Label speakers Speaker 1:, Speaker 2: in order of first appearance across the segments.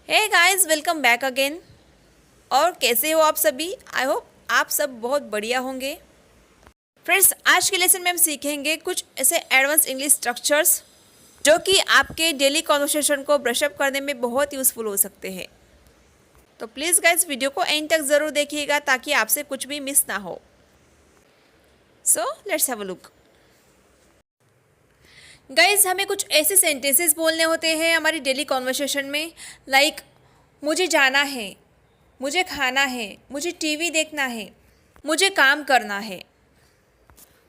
Speaker 1: हे guys, welcome back again. और कैसे हो आप सभी? आई होप आप सब बहुत बढ़िया होंगे। फ्रेंड्स, आज के लेसन में हम सीखेंगे कुछ ऐसे एडवांस इंग्लिश स्ट्रक्चर्स जो कि आपके डेली कॉन्वर्सेशन को ब्रशअप करने में बहुत यूज़फुल हो सकते हैं। तो प्लीज़ गाइस, वीडियो को एंड तक ज़रूर देखिएगा ताकि आपसे कुछ भी मिस ना हो। So let's have a look. Guys, हमें कुछ ऐसे सेंटेंसेस बोलने होते हैं हमारी डेली कॉन्वर्सेशन में, लाइक मुझे जाना है, मुझे खाना है, मुझे टीवी देखना है, मुझे काम करना है।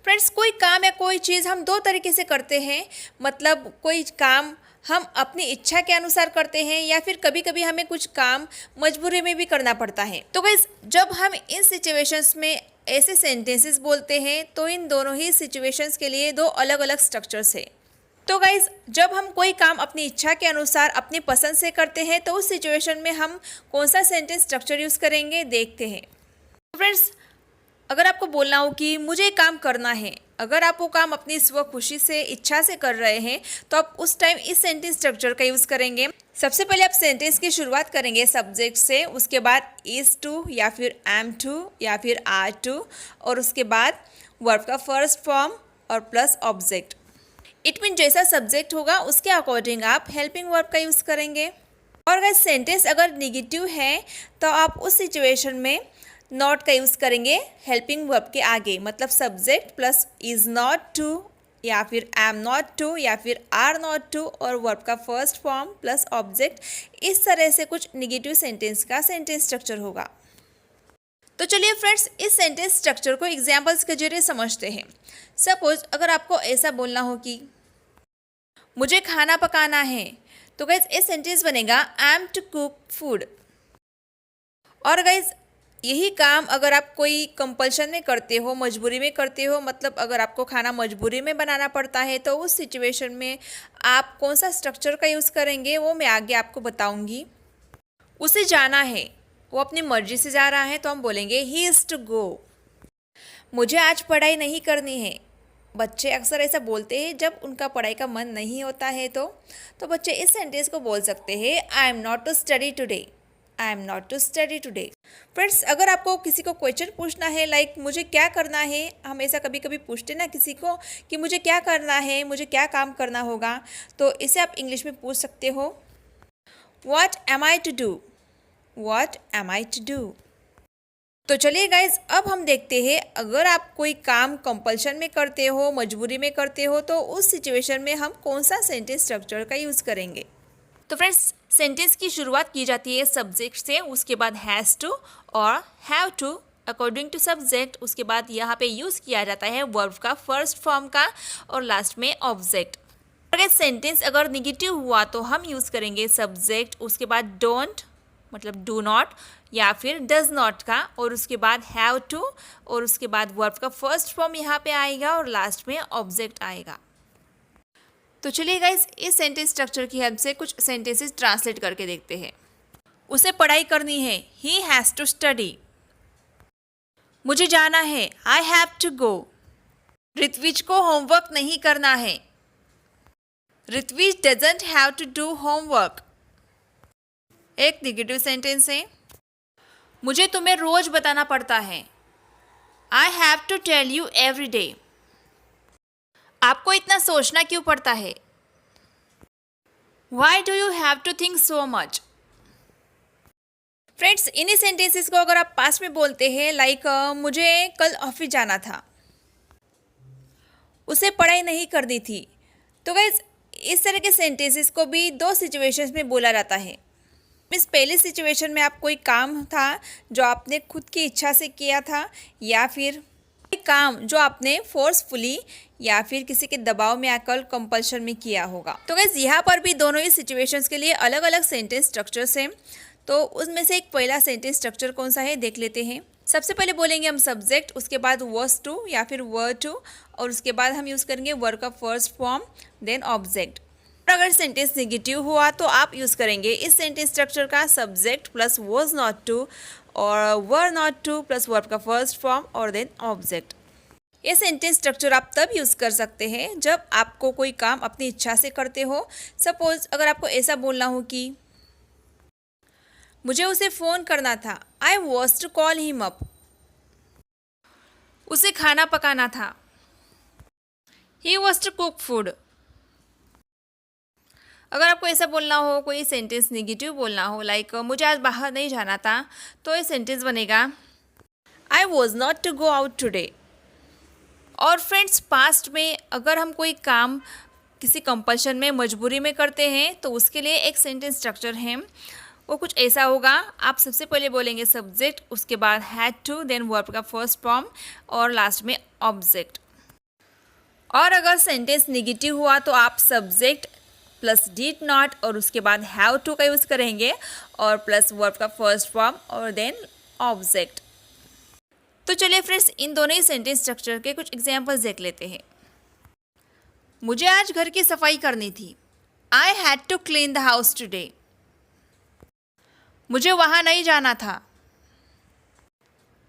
Speaker 1: फ्रेंड्स, कोई काम या कोई चीज़ हम दो तरीके से करते हैं। मतलब कोई काम हम अपनी इच्छा के अनुसार करते हैं या फिर कभी कभी हमें कुछ काम मजबूरी में भी करना पड़ता है। तो गाइस, जब हम इन सिचुएशंस में ऐसे सेंटेंसेस बोलते हैं तो इन दोनों ही सिचुएशंस के लिए दो अलग अलग स्ट्रक्चर्स है। तो गाइज, जब हम कोई काम अपनी इच्छा के अनुसार अपनी पसंद से करते हैं तो उस सिचुएशन में हम कौन सा सेंटेंस स्ट्रक्चर यूज़ करेंगे, देखते हैं। फ्रेंड्स, अगर आपको बोलना हो कि मुझे काम करना है, अगर आप वो काम अपनी स्व खुशी से इच्छा से कर रहे हैं तो आप उस टाइम इस सेंटेंस स्ट्रक्चर का यूज़ करेंगे। सबसे पहले आप सेंटेंस की शुरुआत करेंगे सब्जेक्ट से, उसके बाद इज़ टू या फिर एम टू या फिर आर टू, और उसके बाद वर्ब का फर्स्ट फॉर्म और प्लस ऑब्जेक्ट। इट मीन जैसा सब्जेक्ट होगा उसके अकॉर्डिंग आप हेल्पिंग वर्ब का यूज़ करेंगे। और अगर सेंटेंस अगर निगेटिव है तो आप उस सिचुएशन में नॉट का यूज़ करेंगे हेल्पिंग वर्ब के आगे। मतलब subject plus is not to या फिर एम नॉट टू या फिर आर नॉट टू और वर्ब का फर्स्ट फॉर्म प्लस ऑब्जेक्ट। इस तरह से कुछ निगेटिव सेंटेंस का सेंटेंस स्ट्रक्चर होगा। तो चलिए फ्रेंड्स, इस सेंटेंस स्ट्रक्चर को एग्जाम्पल्स के जरिए समझते हैं। सपोज अगर आपको ऐसा बोलना हो कि मुझे खाना पकाना है, तो गाइज इस सेंटेंस बनेगा I am to cook food. और गाइज, यही काम अगर आप कोई कंपल्शन में करते हो, मजबूरी में करते हो, मतलब अगर आपको खाना मजबूरी में बनाना पड़ता है तो उस सिचुएशन में आप कौन सा स्ट्रक्चर का यूज़ करेंगे वो मैं आगे आपको बताऊंगी। उसे जाना है, वो अपनी मर्जी से जा रहा है, तो हम बोलेंगे ही इज़ टू गो। मुझे आज पढ़ाई नहीं करनी है, बच्चे अक्सर ऐसा बोलते हैं जब उनका पढ़ाई का मन नहीं होता है तो बच्चे इस सेंटेंस को बोल सकते हैं I am not to study today, I am not to study today. Friends, अगर आपको किसी को क्वेश्चन पूछना है लाइक मुझे क्या करना है, हम ऐसा कभी कभी पूछते ना किसी को कि मुझे क्या करना है, मुझे क्या काम करना होगा, तो इसे आप इंग्लिश में पूछ सकते हो what am I to do, what am I to do. तो चलिए गाइज, अब हम देखते हैं अगर आप कोई काम कंपल्शन में करते हो, मजबूरी में करते हो, तो उस सिचुएशन में हम कौन सा सेंटेंस स्ट्रक्चर का यूज़ करेंगे। तो फ्रेंड्स, सेंटेंस की शुरुआत की जाती है सब्जेक्ट से, उसके बाद हैज़ टू और have to according to subject. उसके बाद यहाँ पे यूज़ किया जाता है वर्ब का फर्स्ट फॉर्म का और लास्ट में ऑब्जेक्ट। अगर सेंटेंस अगर निगेटिव हुआ तो हम यूज़ करेंगे सब्जेक्ट, उसके बाद डोंट मतलब डू नॉट या फिर डज नॉट का, और उसके बाद हैव टू, और उसके बाद वर्ब का फर्स्ट फॉर्म यहाँ पे आएगा और लास्ट में ऑब्जेक्ट आएगा। तो चलिए गाइस, इस सेंटेंस स्ट्रक्चर की हेल्प से कुछ सेंटेंसेस ट्रांसलेट करके देखते हैं। उसे पढ़ाई करनी है, ही हैज़ टू स्टडी। मुझे जाना है, आई हैव टू गो। ऋत्विज को होमवर्क नहीं करना है, Ritwij doesn't have to do homework. एक निगेटिव सेंटेंस है, मुझे तुम्हें रोज बताना पड़ता है, I have to tell you every day. आपको इतना सोचना क्यों पड़ता है, why do you have to think so much. Friends, इन्हीं सेंटेंसेस को अगर आप पास में बोलते हैं लाइक मुझे कल ऑफिस जाना था, उसे पढ़ाई नहीं करनी थी, तो गाइज इस तरह के सेंटेंसेस को भी दो सिचुएशंस में बोला जाता है। इस पहले सिचुएशन में आप कोई काम था जो आपने खुद की इच्छा से किया था, या फिर कोई काम जो आपने फोर्सफुली या फिर किसी के दबाव में आकर कंपल्शन में किया होगा। तो गाइस, यहाँ पर भी दोनों ही सिचुएशंस के लिए अलग अलग सेंटेंस स्ट्रक्चर्स हैं। तो उसमें से एक पहला सेंटेंस स्ट्रक्चर कौन सा है देख लेते हैं। सबसे पहले बोलेंगे हम सब्जेक्ट, उसके बाद वर्स टू या फिर वर टू, और उसके बाद हम यूज़ करेंगे वर्ब का फर्स्ट फॉर्म देन ऑब्जेक्ट। अगर सेंटेंस नेगेटिव हुआ तो आप यूज़ करेंगे इस सेंटेंस स्ट्रक्चर का subject plus was not to और were not to plus verb का फर्स्ट फॉर्म और देन ऑब्जेक्ट। ये सेंटेंस स्ट्रक्चर आप तब यूज़ कर सकते हैं जब आपको कोई काम अपनी इच्छा से करते हो। सपोज अगर आपको ऐसा बोलना हो कि मुझे उसे फ़ोन करना था। I was to call him up. उसे खाना पकाना था। He was to cook food. अगर आपको ऐसा बोलना हो, कोई सेंटेंस नेगेटिव बोलना हो, लाइक मुझे आज बाहर नहीं जाना था, तो ये सेंटेंस बनेगा I was not to go out today. और फ्रेंड्स, पास्ट में अगर हम कोई काम किसी कंपल्शन में, मजबूरी में करते हैं, तो उसके लिए एक सेंटेंस स्ट्रक्चर है, वो कुछ ऐसा होगा। आप सबसे पहले बोलेंगे सब्जेक्ट, उसके बाद हैड टू, देन वर्ब का फर्स्ट फॉर्म और लास्ट में ऑब्जेक्ट। और अगर सेंटेंस नेगेटिव हुआ तो आप सब्जेक्ट प्लस डिड नॉट और उसके बाद हैव टू का यूज़ करेंगे और प्लस वर्ब का फर्स्ट फॉर्म और देन ऑब्जेक्ट। तो चलिए फ्रेंड्स, इन दोनों ही सेंटेंस स्ट्रक्चर के कुछ एग्जाम्पल्स देख लेते हैं। मुझे आज घर की सफाई करनी थी। I had to clean the house today. मुझे वहाँ नहीं जाना था।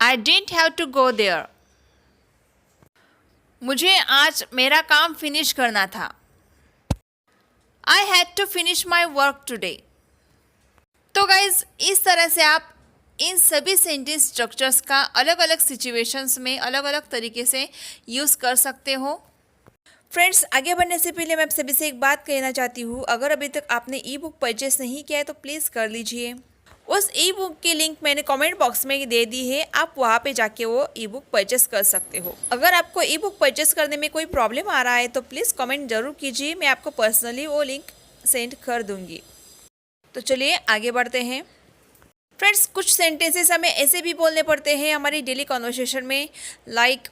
Speaker 1: I didn't have to go there. मुझे आज मेरा काम फिनिश करना था। I had to finish my work today. तो गाइज, इस तरह से आप इन सभी सेंटेंस स्ट्रक्चर्स का अलग अलग सिचुएशंस में अलग अलग तरीके से यूज़ कर सकते हो। फ्रेंड्स, आगे बढ़ने से पहले मैं आप सभी से एक बात कहना चाहती हूँ। अगर अभी तक आपने ई बुक परचेस नहीं किया है तो प्लीज़ कर लीजिए। उस ई बुक की लिंक मैंने कमेंट बॉक्स में दे दी है, आप वहाँ पे जाके वो ई बुक परचेस कर सकते हो। अगर आपको ई बुक परचेस करने में कोई प्रॉब्लम आ रहा है तो प्लीज़ कमेंट ज़रूर कीजिए, मैं आपको पर्सनली वो लिंक सेंड कर दूँगी। तो चलिए आगे बढ़ते हैं। फ्रेंड्स, कुछ सेंटेंसेस हमें ऐसे भी बोलने पड़ते हैं हमारी डेली कन्वर्सेशन में, लाइक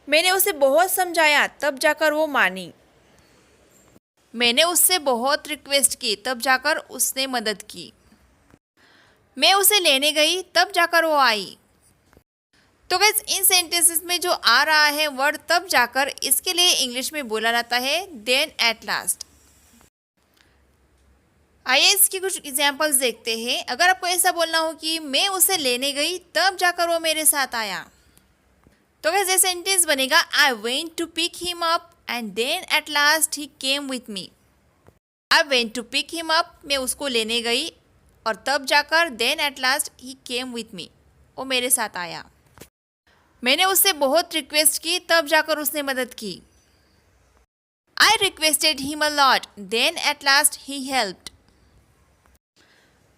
Speaker 1: मैंने उसे बहुत समझाया तब जाकर वो मानी। मैंने उससे बहुत रिक्वेस्ट की तब जाकर उसने मदद की। मैं उसे लेने गई तब जाकर वो आई। तो गाइस, इन सेंटेंसेस में जो आ रहा है वर्ड तब जाकर, इसके लिए इंग्लिश में बोला जाता है देन एट लास्ट। आइए इसकी कुछ एग्जाम्पल्स देखते हैं। अगर आपको ऐसा बोलना हो कि मैं उसे लेने गई तब जाकर वो मेरे साथ आया, तो कैसे सेंटेंस बनेगा I went to pick him up and then at last he came with me. I went to pick him up, मैं उसको लेने गई और तब जाकर then at last he came with me, वो मेरे साथ आया। मैंने उससे बहुत रिक्वेस्ट की तब जाकर उसने मदद की। I requested him a lot then at last he helped.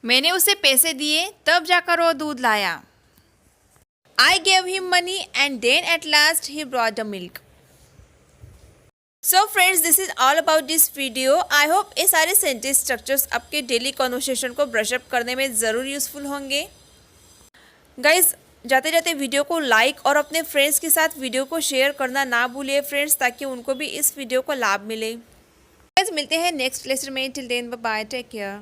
Speaker 1: मैंने उसे पैसे दिए तब जाकर वो दूध लाया। I gave him money and then at last he brought the milk. So friends, this is all about this video. I hope ये सारे सेंटेंस स्ट्रक्चर्स आपके डेली कन्वर्सेशन को ब्रश अप करने में ज़रूर यूज़फुल होंगे। गाइज, जाते जाते वीडियो को लाइक और अपने फ्रेंड्स के साथ वीडियो को शेयर करना ना भूलिए फ्रेंड्स, ताकि उनको भी इस वीडियो को लाभ मिले। गाइज, मिलते हैं नेक्स्ट लेक्चर में। Till then bye bye, take care.